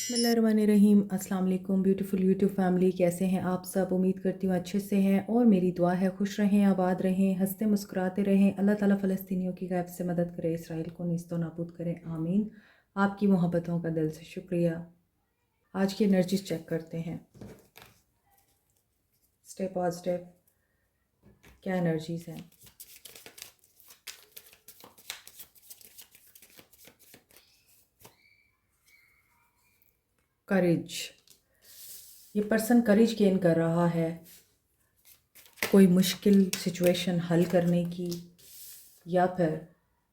बिस्मिल्लाहिर्रहमानिर्रहीम। अस्सलाम वालेकुम ब्यूटीफुल यूट्यूब फैमिली, कैसे हैं आप सब? उम्मीद करती हूँ अच्छे से हैं और मेरी दुआ है खुश रहें, आबाद रहें, हंसते मुस्कुराते रहें। अल्लाह ताला फ़लस्तीनियों की गैब से मदद करे, इसराइल को नीस्तो नाबूद करे, आमीन। आपकी मोहब्बतों का दिल से शुक्रिया। आज की एनर्जीज चेक करते हैं। स्टे पॉजिटिव, क्या एनर्जीज़ हैं? करेज, ये पर्सन करेज गेन कर रहा है कोई मुश्किल सिचुएशन हल करने की, या फिर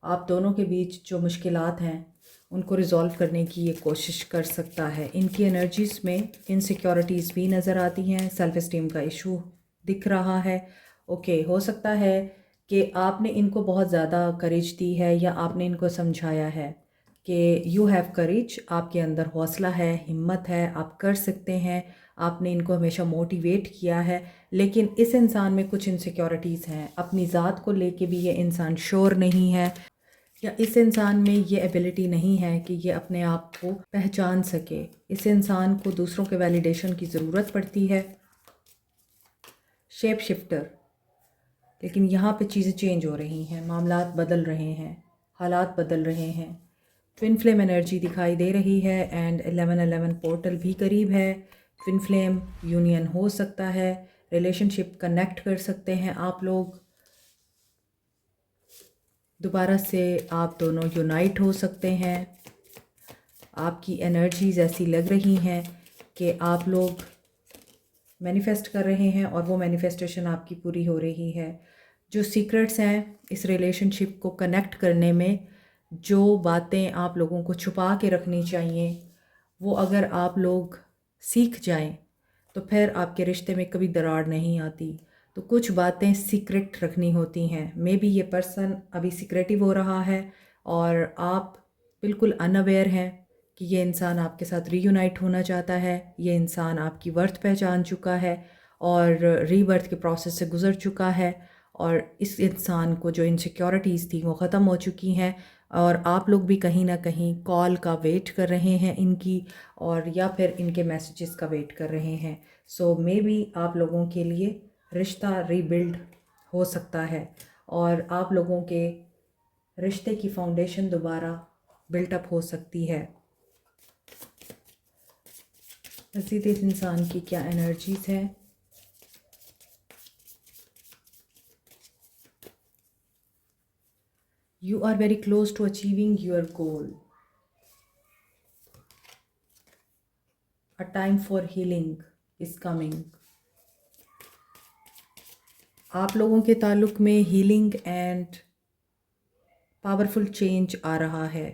आप दोनों के बीच जो मुश्किलात हैं उनको रिज़ॉल्व करने की ये कोशिश कर सकता है। इनकी एनर्जीज़ में इनसिक्योरिटीज़ भी नज़र आती हैं, सेल्फ़ इस्टीम का इशू दिख रहा है। ओके, हो सकता है कि आपने इनको बहुत ज़्यादा करेज दी है या आपने इनको समझाया है कि यू हैव करेज, आपके अंदर हौसला है, हिम्मत है, आप कर सकते हैं। आपने इनको हमेशा मोटिवेट किया है, लेकिन इस इंसान में कुछ इनसिक्योरिटीज़ हैं। अपनी ज़ात को लेके भी ये इंसान श्योर नहीं है, या इस इंसान में ये एबिलिटी नहीं है कि ये अपने आप को पहचान सके। इस इंसान को दूसरों के वैलिडेशन की ज़रूरत पड़ती है। शेप शिफ्टर, लेकिन यहाँ पे चीज़ें चेंज हो रही हैं, मामलात बदल रहे हैं, हालात बदल रहे हैं। ट्विन फ्लेम एनर्जी दिखाई दे रही है एंड 1111 पोर्टल भी करीब है। ट्विन फ्लेम यूनियन हो सकता है, रिलेशनशिप कनेक्ट कर सकते हैं आप लोग, दोबारा से आप दोनों यूनाइट हो सकते हैं। आपकी एनर्जीज़ ऐसी लग रही हैं कि आप लोग मैनिफेस्ट कर रहे हैं और वो मैनिफेस्टेशन आपकी पूरी हो रही है। जो सीक्रेट्स हैं इस रिलेशनशिप को कनेक्ट करने में, जो बातें आप लोगों को छुपा के रखनी चाहिए, वो अगर आप लोग सीख जाएं तो फिर आपके रिश्ते में कभी दरार नहीं आती। तो कुछ बातें सीक्रेट रखनी होती हैं। मे बी ये पर्सन अभी सीक्रेटिव हो रहा है और आप बिल्कुल अनअवेयर हैं कि ये इंसान आपके साथ रीयूनाइट होना चाहता है। ये इंसान आपकी वर्थ पहचान चुका है और रीबर्थ के प्रोसेस से गुज़र चुका है, और इस इंसान को जो इनसिक्योरिटीज़ थी वो ख़त्म हो चुकी हैं। और आप लोग भी कहीं ना कहीं कॉल का वेट कर रहे हैं इनकी, और या फिर इनके मैसेजेस का वेट कर रहे हैं। सो मे बी आप लोगों के लिए रिश्ता रीबिल्ड हो सकता है और आप लोगों के रिश्ते की फाउंडेशन दोबारा बिल्टअप हो सकती है। मज़ीद इस इंसान की क्या एनर्जीज़ हैं? You are very close to achieving your goal. A time for healing is coming. आप लोगों के ताल्लुक़ में हीलिंग एंड पावरफुल चेंज आ रहा है।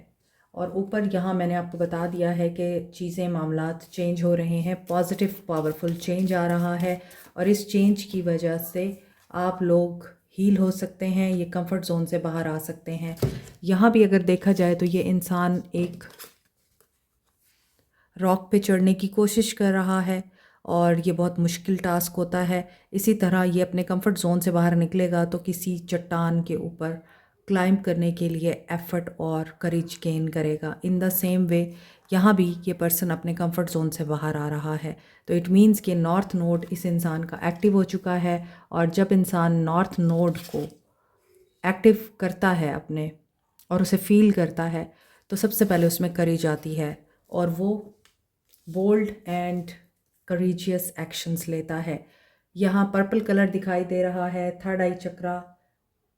और ऊपर यहाँ मैंने आपको बता दिया है कि चीज़ें, मामलात चेंज हो रहे हैं, पॉजिटिव पावरफुल चेंज आ रहा है, और इस चेंज की वजह से आप लोग हील हो सकते हैं, ये कंफर्ट जोन से बाहर आ सकते हैं। यहाँ भी अगर देखा जाए तो ये इंसान एक रॉक पे चढ़ने की कोशिश कर रहा है और ये बहुत मुश्किल टास्क होता है। इसी तरह ये अपने कंफर्ट जोन से बाहर निकलेगा तो किसी चट्टान के ऊपर क्लाइंब करने के लिए एफर्ट और करेज गेन करेगा। इन द सेम वे यहाँ भी ये पर्सन अपने कंफर्ट जोन से बाहर आ रहा है। तो इट मीन्स कि नॉर्थ नोड इस इंसान का एक्टिव हो चुका है, और जब इंसान नॉर्थ नोड को एक्टिव करता है अपने और उसे फील करता है तो सबसे पहले उसमें करेज आती है और वो बोल्ड एंड करेजियस एक्शंस लेता है। यहाँ पर्पल कलर दिखाई दे रहा है, थर्ड आई चक्रा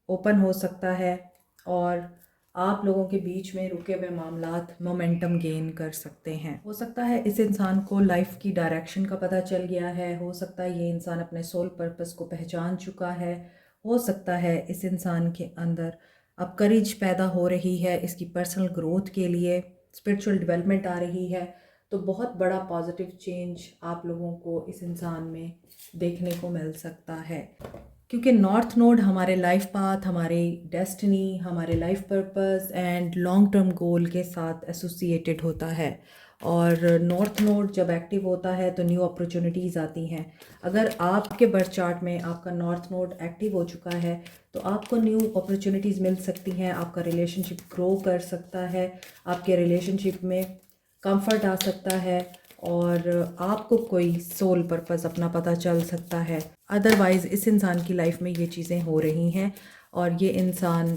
ओपन हो सकता है और आप लोगों के बीच में रुके हुए मामलात मोमेंटम गेन कर सकते हैं। हो सकता है इस इंसान को लाइफ की डायरेक्शन का पता चल गया है, हो सकता है ये इंसान अपने सोल पर्पस को पहचान चुका है, हो सकता है इस इंसान के अंदर अब करेज पैदा हो रही है इसकी पर्सनल ग्रोथ के लिए, स्पिरिचुअल डेवलपमेंट आ रही है। तो बहुत बड़ा पॉजिटिव चेंज आप लोगों को इस इंसान में देखने को मिल सकता है, क्योंकि नॉर्थ नोड हमारे लाइफ पाथ, हमारी डेस्टिनी, हमारे life purpose and long term goal के साथ एसोसिएटेड होता है। और नॉर्थ नोड जब एक्टिव होता है तो न्यू अपॉर्चुनिटीज़ आती हैं। अगर आपके बर्थ चार्ट में आपका नॉर्थ नोड एक्टिव हो चुका है तो आपको न्यू अपॉर्चुनिटीज़ मिल सकती हैं, आपका रिलेशनशिप ग्रो कर सकता है, आपके रिलेशनशिप में कंफर्ट आ सकता है और आपको कोई सोल पर्पस अपना पता चल सकता है। अदरवाइज़ इस इंसान की लाइफ में ये चीज़ें हो रही हैं और ये इंसान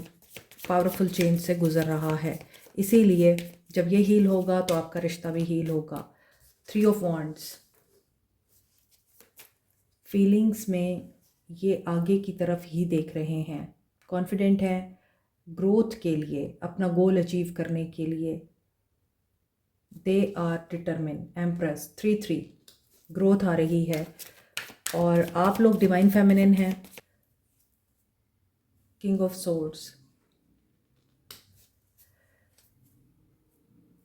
पावरफुल चेंज से गुज़र रहा है। इसीलिए जब ये हील होगा तो आपका रिश्ता भी हील होगा। 3 ऑफ वॉन्ड्स, फीलिंग्स में ये आगे की तरफ ही देख रहे हैं, कॉन्फिडेंट है ग्रोथ के लिए, अपना गोल अचीव करने के लिए। They are determine, empress 3-3, growth आ रही है और आप लोग डिवाइन फेमिनिन हैं। King of swords,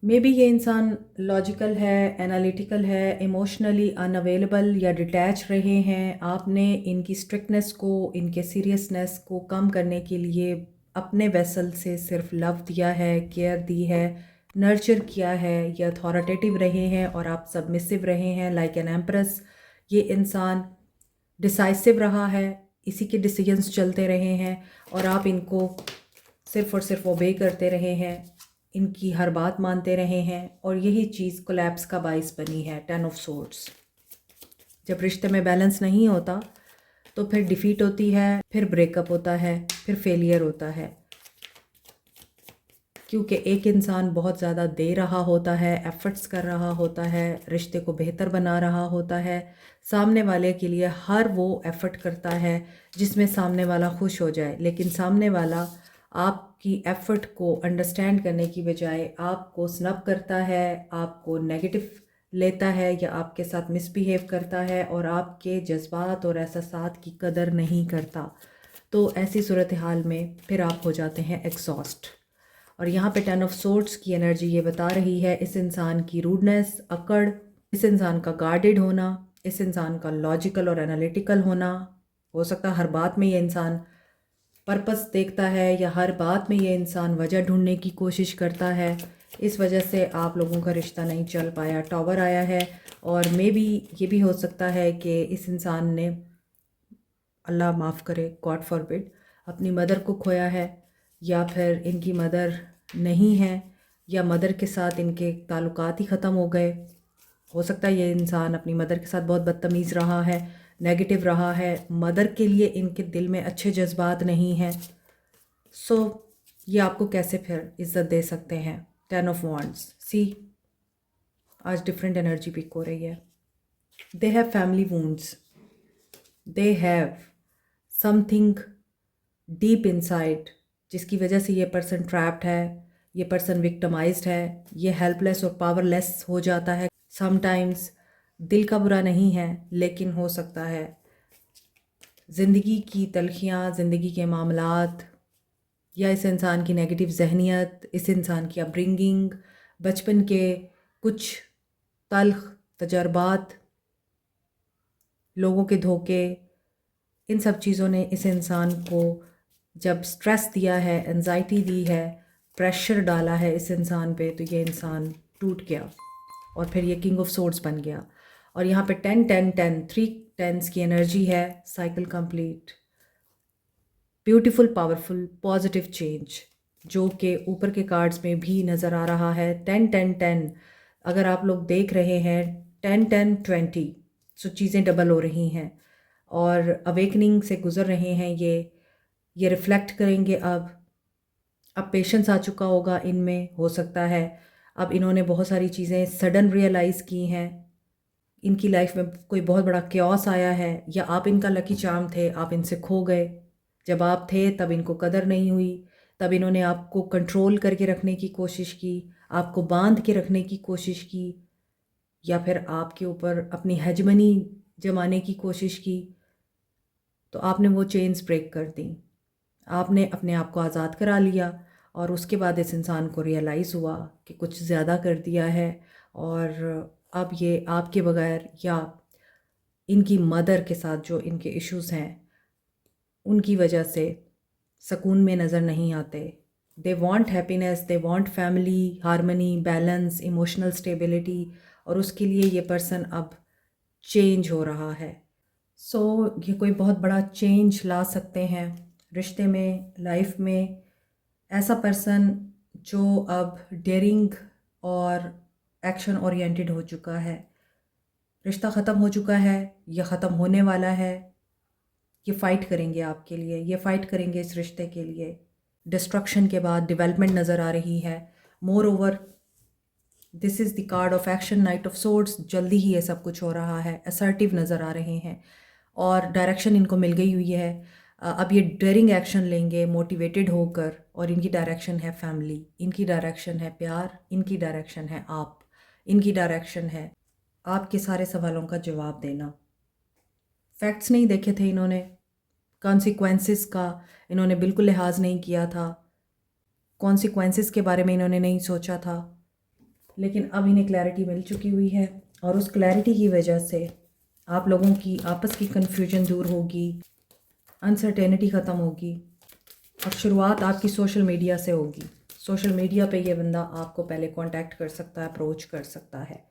may be ये इंसान लॉजिकल है, एनालिटिकल है, इमोशनली अनअवेलेबल या डिटैच रहे हैं। आपने इनकी स्ट्रिक्टनेस को, इनके सीरियसनेस को कम करने के लिए अपने वेसल से सिर्फ लव दिया है, केयर दी है, नर्चर किया है। ये अथॉरिटेटिव रहे हैं और आप सबमिसिव रहे हैं लाइक एन एम्प्रेस। ये इंसान डिसाइसिव रहा है, इसी के डिसीजंस चलते रहे हैं और आप इनको सिर्फ और सिर्फ ओबे करते रहे हैं, इनकी हर बात मानते रहे हैं और यही चीज़ कोलैप्स का बाइस बनी है। 10 ऑफ सोर्ड्स, जब रिश्ते में बैलेंस नहीं होता तो फिर डिफीट होती है, फिर ब्रेकअप होता है, फिर फेलियर होता है, क्योंकि एक इंसान बहुत ज़्यादा दे रहा होता है, एफर्ट्स कर रहा होता है, रिश्ते को बेहतर बना रहा होता है, सामने वाले के लिए हर वो एफ़र्ट करता है जिसमें सामने वाला खुश हो जाए, लेकिन सामने वाला आपकी एफ़र्ट को अंडरस्टैंड करने की बजाय आपको स्नब करता है, आपको नेगेटिव लेता है या आपके साथ मिसबिहेव करता है और आपके जज्बात और एहसासात की कदर नहीं करता। तो ऐसी सूरत हाल में फिर आप हो जाते हैं एग्जॉस्ट। और यहाँ पे 10 ऑफ सोर्ड्स की एनर्जी ये बता रही है इस इंसान की रूडनेस, अकड़, इस इंसान का गार्डेड होना, इस इंसान का लॉजिकल और एनालिटिकल होना। हो सकता है हर बात में ये इंसान पर्पस देखता है या हर बात में ये इंसान वजह ढूंढने की कोशिश करता है। इस वजह से आप लोगों का रिश्ता नहीं चल पाया, टॉवर आया है। और मे बी ये भी हो सकता है कि इस इंसान ने, अल्लाह माफ़ करे, गॉड फॉरबिड, अपनी मदर को खोया है या फिर इनकी मदर नहीं है या मदर के साथ इनके ताल्लुकात ही ख़त्म हो गए। हो सकता है ये इंसान अपनी मदर के साथ बहुत बदतमीज़ रहा है, नेगेटिव रहा है, मदर के लिए इनके दिल में अच्छे जज्बात नहीं हैं। सो ये आपको कैसे फिर इज़्ज़त दे सकते हैं। 10 ऑफ वॉन्ड्स, सी आज डिफरेंट एनर्जी पिक हो रही है। They have family wounds, they have something deep inside जिसकी वजह से ये पर्सन ट्रैप्ड है, ये पर्सन विक्टिमाइज्ड है, ये हेल्पलेस और पावरलेस हो जाता है। समटाइम्स दिल का बुरा नहीं है, लेकिन हो सकता है ज़िंदगी की तलखियाँ, ज़िंदगी के मामलात या इस इंसान की नेगेटिव जहनियत, इस इंसान की अपब्रिंगिंग, बचपन के कुछ तल्ख तजर्बात, लोगों के धोखे, इन सब चीज़ों ने इस इंसान को जब स्ट्रेस दिया है, एंजाइटी दी है, प्रेशर डाला है इस इंसान पे, तो ये इंसान टूट गया और फिर ये किंग ऑफ सोर्ड्स बन गया। और यहाँ पे 10-10-10, 3 टेंस की एनर्जी है, cycle complete, beautiful, powerful, positive change, जो कि ऊपर के कार्ड्स में भी नज़र आ रहा है। 10-10-10 अगर आप लोग देख रहे हैं, 10-10-20, सो चीज़ें डबल हो रही हैं और अवेकनिंग से गुज़र रहे हैं। ये रिफ़्लेक्ट करेंगे अब पेशेंस आ चुका होगा इनमें, हो सकता है अब इन्होंने बहुत सारी चीज़ें सडन रियलाइज़ की हैं, इनकी लाइफ में कोई बहुत बड़ा क्योस आया है या आप इनका लकी चार्म थे, आप इनसे खो गए। जब आप थे तब इनको कदर नहीं हुई, तब इन्होंने आपको कंट्रोल करके रखने की कोशिश की, आपको बांध के रखने की कोशिश की या फिर आपके ऊपर अपनी हेजमनी जमाने की कोशिश की। तो आपने वो चेन्स ब्रेक कर दी, आपने अपने आप को आज़ाद करा लिया और उसके बाद इस इंसान को रियलाइज़ हुआ कि कुछ ज़्यादा कर दिया है और अब ये आपके बगैर या इनकी मदर के साथ जो इनके इश्यूज़ हैं उनकी वजह से सुकून में नज़र नहीं आते। They want happiness, they want family, harmony, balance, emotional stability और उसके लिए ये पर्सन अब चेंज हो रहा है। सो ये कोई बहुत बड़ा चेंज ला सकते हैं रिश्ते में, लाइफ में। ऐसा पर्सन जो अब डेयरिंग और एक्शन ओरिएंटेड हो चुका है। रिश्ता ख़त्म हो चुका है या ख़त्म होने वाला है। ये फ़ाइट करेंगे आपके लिए, ये फ़ाइट करेंगे इस रिश्ते के लिए। डिस्ट्रक्शन के बाद डेवलपमेंट नज़र आ रही है। More over this is the card of action, night of swords. जल्दी ही ये सब कुछ हो रहा है। असर्टिव नज़र आ रहे हैं और डायरेक्शन इनको मिल गई हुई है। अब ये डेयरिंग एक्शन लेंगे मोटिवेटेड होकर, और इनकी डायरेक्शन है फैमिली, इनकी डायरेक्शन है प्यार, इनकी डायरेक्शन है आप, इनकी डायरेक्शन है आपके सारे सवालों का जवाब देना। फैक्ट्स नहीं देखे थे इन्होंने, कॉन्सिक्वेंसेस का इन्होंने बिल्कुल लिहाज नहीं किया था, कॉन्सिक्वेंसेस के बारे में इन्होंने नहीं सोचा था। लेकिन अब इन्हें क्लैरिटी मिल चुकी हुई है और उस क्लैरिटी की वजह से आप लोगों की आपस की कन्फ्यूजन दूर होगी, अनसर्टेनिटी ख़त्म होगी और शुरुआत आपकी सोशल मीडिया से होगी। सोशल मीडिया पे ये बंदा आपको पहले कांटेक्ट कर सकता है, अप्रोच कर सकता है।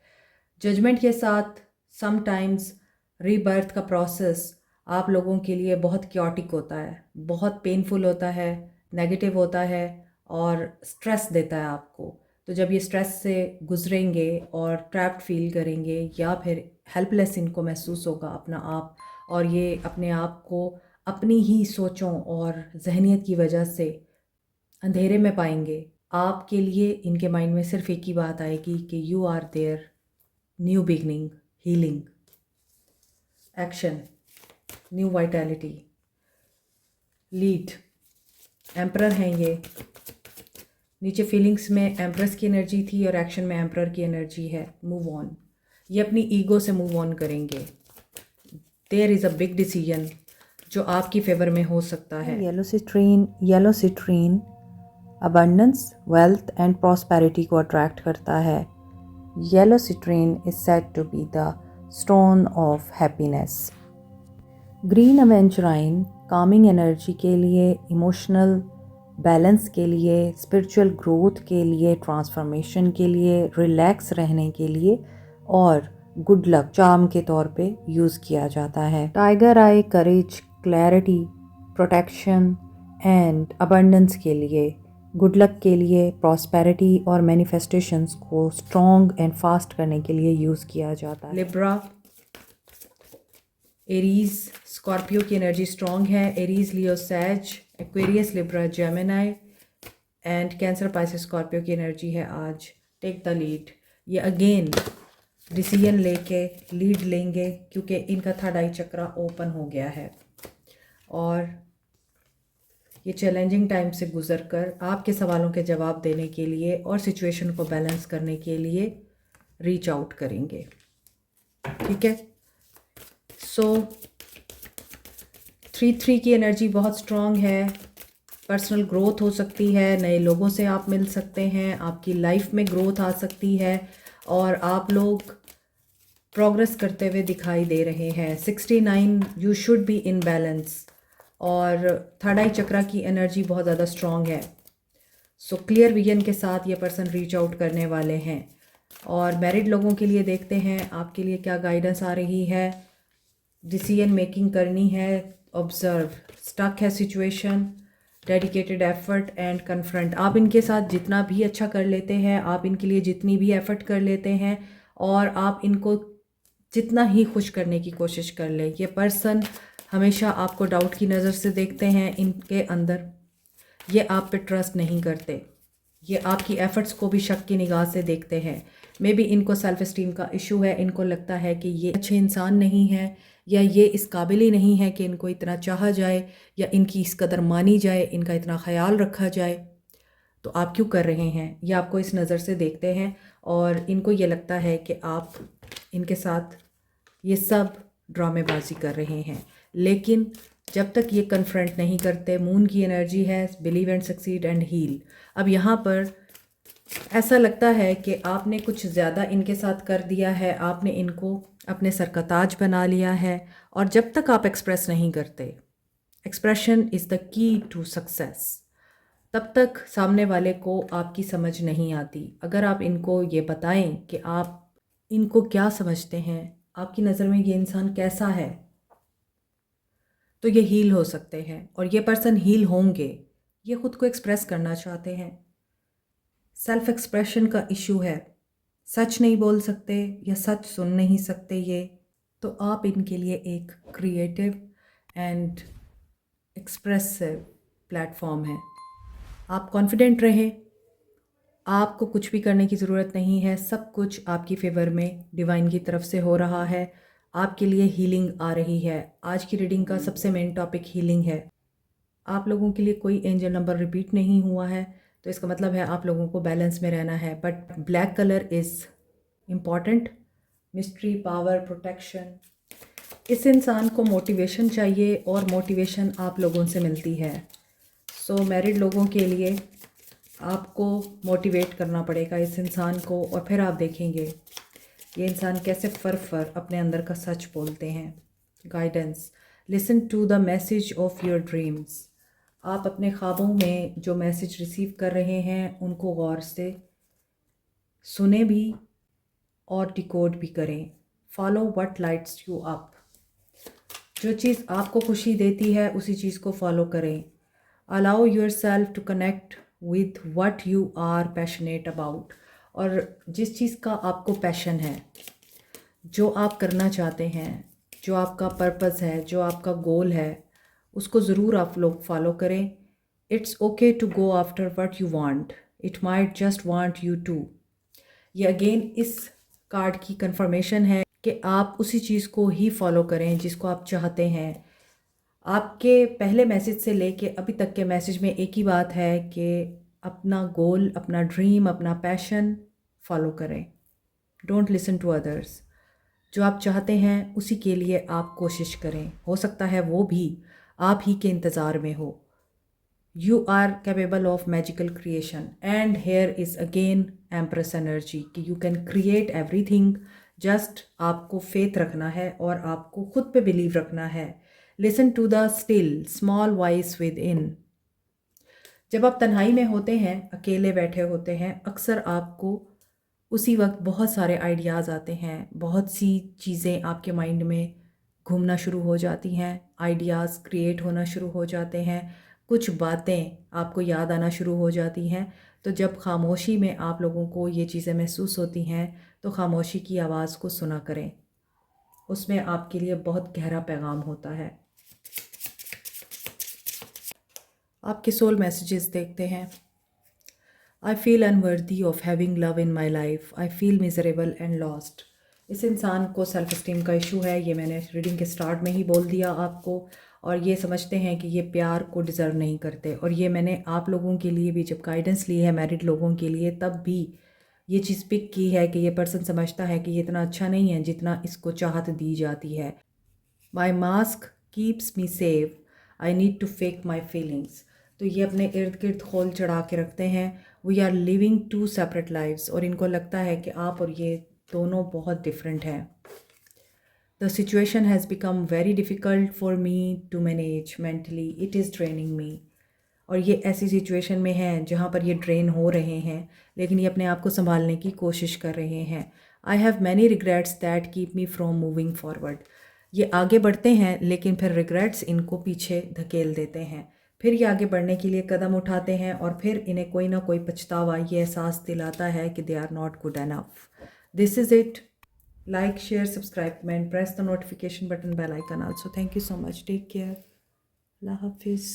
जजमेंट के साथ समटाइम्स रीबर्थ का प्रोसेस आप लोगों के लिए बहुत क्योटिक होता है, बहुत पेनफुल होता है, नेगेटिव होता है और स्ट्रेस देता है आपको। तो जब ये स्ट्रेस से गुजरेंगे और ट्रैप्ड फील करेंगे या फिर हेल्पलेस इनको महसूस होगा अपना आप, और ये अपने आप को अपनी ही सोचों और जहनीत की वजह से अंधेरे में पाएंगे, आपके लिए इनके माइंड में सिर्फ एक ही बात आएगी कि you are there, new beginning, healing, action, new vitality, lead, emperor हैं ये। नीचे फीलिंग्स में एम्प्रेस की एनर्जी थी और एक्शन में एम्परर की एनर्जी है। मूव ऑन, ये अपनी ईगो से मूव ऑन करेंगे। There is a big decision जो आपकी फेवर में हो सकता है। Yellow citrine abundance, wealth and prosperity को अट्रैक्ट करता है। Yellow citrine is said to be the stone of happiness. Green aventurine calming energy के लिए, इमोशनल बैलेंस के लिए, स्पिरिचुअल ग्रोथ के लिए, ट्रांसफॉर्मेशन के लिए, रिलैक्स रहने के लिए और गुड लक चार्म के तौर पे यूज़ किया जाता है। Tiger I courage, clarity, protection and abundance के लिए, गुड लक के लिए, प्रॉस्पेरिटी और मैनिफेस्टेशंस को स्ट्रॉन्ग एंड फास्ट करने के लिए यूज़ किया जाता है। लिब्रा, एरीज, स्कॉर्पियो की एनर्जी स्ट्रॉन्ग है। Aries, Leo, Sag, Aquarius, Libra, Gemini and Cancer, Pisces, Scorpio की एनर्जी है आज। टेक द लीड, ये अगेन डिसीजन लेके लीड लेंगे क्योंकि इनका थर्ड आई चक्रा ओपन हो गया है और ये चैलेंजिंग टाइम से गुजर कर आपके सवालों के जवाब देने के लिए और सिचुएशन को बैलेंस करने के लिए रीच आउट करेंगे। ठीक है, सो 3-3 की एनर्जी बहुत स्ट्रॉन्ग है। पर्सनल ग्रोथ हो सकती है, नए लोगों से आप मिल सकते हैं, आपकी लाइफ में ग्रोथ आ सकती है और आप लोग प्रोग्रेस करते हुए दिखाई दे रहे हैं। 69, you should be in balance और थर्ड आई चक्रा की एनर्जी बहुत ज़्यादा स्ट्रॉन्ग है। सो क्लियर विजन के साथ ये पर्सन रीच आउट करने वाले हैं। और मैरिड लोगों के लिए देखते हैं आपके लिए क्या गाइडेंस आ रही है। डिसीजन मेकिंग करनी है, ऑब्जर्व, स्टक है situation, dedicated effort and confront. आप इनके साथ जितना भी अच्छा कर लेते हैं, आप इनके लिए जितनी भी एफर्ट कर लेते हैं और आप इनको जितना ही खुश करने की कोशिश कर ले, ये पर्सन हमेशा आपको डाउट की नज़र से देखते हैं इनके अंदर। ये आप पे ट्रस्ट नहीं करते, ये आपकी एफ़र्ट्स को भी शक की निगाह से देखते हैं। मे बी इनको सेल्फ इस्टीम का इशू है, इनको लगता है कि ये अच्छे इंसान नहीं है या ये इस काबिल ही नहीं है कि इनको इतना चाहा जाए या इनकी इस कदर मानी जाए, इनका इतना ख्याल रखा जाए। तो आप क्यों कर रहे हैं, ये आपको इस नज़र से देखते हैं और इनको ये लगता है कि आप इनके साथ ये सब ड्रामेबाजी कर रहे हैं। लेकिन जब तक ये कन्फ्रंट नहीं करते, मून की एनर्जी है believe and succeed and heal. अब यहाँ पर ऐसा लगता है कि आपने कुछ ज़्यादा इनके साथ कर दिया है, आपने इनको अपने सर का ताज बना लिया है और जब तक आप एक्सप्रेस नहीं करते, expression is the key to success, तब तक सामने वाले को आपकी समझ नहीं आती। अगर आप इनको ये बताएं कि आप इनको क्या समझते हैं, आपकी नज़र में ये इंसान कैसा है, तो ये हील हो सकते हैं और ये पर्सन हील होंगे। ये ख़ुद को एक्सप्रेस करना चाहते हैं, सेल्फ एक्सप्रेशन का इशू है, सच नहीं बोल सकते या सच सुन नहीं सकते ये, तो आप इनके लिए एक क्रिएटिव एंड एक्सप्रेसिव प्लेटफॉर्म है। आप कॉन्फिडेंट रहें, आपको कुछ भी करने की ज़रूरत नहीं है, सब कुछ आपकी फ़ेवर में डिवाइन की तरफ से हो रहा है, आपके लिए हीलिंग आ रही है। आज की रीडिंग का सबसे मेन टॉपिक हीलिंग है। आप लोगों के लिए कोई एंजल नंबर रिपीट नहीं हुआ है, तो इसका मतलब है आप लोगों को बैलेंस में रहना है। But black colour is important, mystery, power, protection. इस इंसान को मोटिवेशन चाहिए और मोटिवेशन आप लोगों से मिलती है। सो मैरिड लोगों के लिए आपको मोटिवेट करना पड़ेगा इस इंसान को, और फिर आप देखेंगे ये इंसान कैसे फर अपने अंदर का सच बोलते हैं। Guidance, listen to the message of your dreams. आप अपने ख्वाबों में जो मैसेज रिसीव कर रहे हैं उनको गौर से सुने भी और डिकोड भी करें। Follow what lights you up. जो चीज़ आपको खुशी देती है उसी चीज़ को फॉलो करें। Allow yourself to connect with what you are passionate about. और जिस चीज़ का आपको पैशन है, जो आप करना चाहते हैं, जो आपका पर्पस है, जो आपका गोल है, उसको ज़रूर आप लोग फॉलो करें। It's okay to go after what you want, it might just want you to. ये अगेन इस कार्ड की कंफर्मेशन है कि आप उसी चीज़ को ही फॉलो करें जिसको आप चाहते हैं। आपके पहले मैसेज से लेके अभी तक के मैसेज में एक ही बात है कि अपना गोल, अपना ड्रीम, अपना पैशन फॉलो करें। Don't listen to others. जो आप चाहते हैं उसी के लिए आप कोशिश करें। हो सकता है वो भी आप ही के इंतज़ार में हो। You are capable of magical creation and here is again empress energy कि you can create everything. Just आपको फेथ रखना है और आपको खुद पे बिलीव रखना है। Listen to the still small voice within. जब आप तन्हाई में होते हैं, अकेले बैठे होते हैं, अक्सर आपको उसी वक्त बहुत सारे आइडियाज़ आते हैं, बहुत सी चीज़ें आपके माइंड में घूमना शुरू हो जाती हैं, आइडियाज़ क्रिएट होना शुरू हो जाते हैं, कुछ बातें आपको याद आना शुरू हो जाती हैं। तो जब खामोशी में आप लोगों को ये चीज़ें महसूस होती हैं, तो खामोशी की आवाज़ को सुना करें, उसमें आपके लिए बहुत गहरा पैगाम होता है। आपके सोल मैसेजेस देखते हैं। I feel unworthy of having love in my life. I feel miserable and lost. इस इंसान को सेल्फ इस्टीम का इशू है, ये मैंने रीडिंग के स्टार्ट में ही बोल दिया आपको। और ये समझते हैं कि ये प्यार को डिज़र्व नहीं करते। और ये मैंने आप लोगों के लिए भी जब गाइडेंस ली है मैरिड लोगों के लिए, तब भी ये चीज़ पिक की है कि ये पर्सन समझता है कि ये इतना अच्छा नहीं है जितना इसको चाहत दी जाती है। My mask keeps me safe, I need to fake my feelings. तो ये अपने इर्द गिर्द खोल चढ़ा के रखते हैं। We are living two separate lives, और इनको लगता है कि आप और ये दोनों बहुत डिफरेंट हैं। The situation has become very difficult for me to manage mentally, it is draining me. और ये ऐसी सिचुएशन में हैं जहाँ पर ये ड्रेन हो रहे हैं, लेकिन ये अपने आप को संभालने की कोशिश कर रहे हैं। I have many regrets that keep me from moving forward. ये आगे बढ़ते हैं लेकिन फिर रिग्रेट्स इनको पीछे धकेल देते हैं। फिर ये आगे बढ़ने के लिए कदम उठाते हैं और फिर इन्हें कोई ना कोई पछतावा ये एहसास दिलाता है कि they are not good enough. This is it. Like, share, subscribe, comment, press the notification button, bell icon also. Thank you so much. Take care. Allah हाफिज़।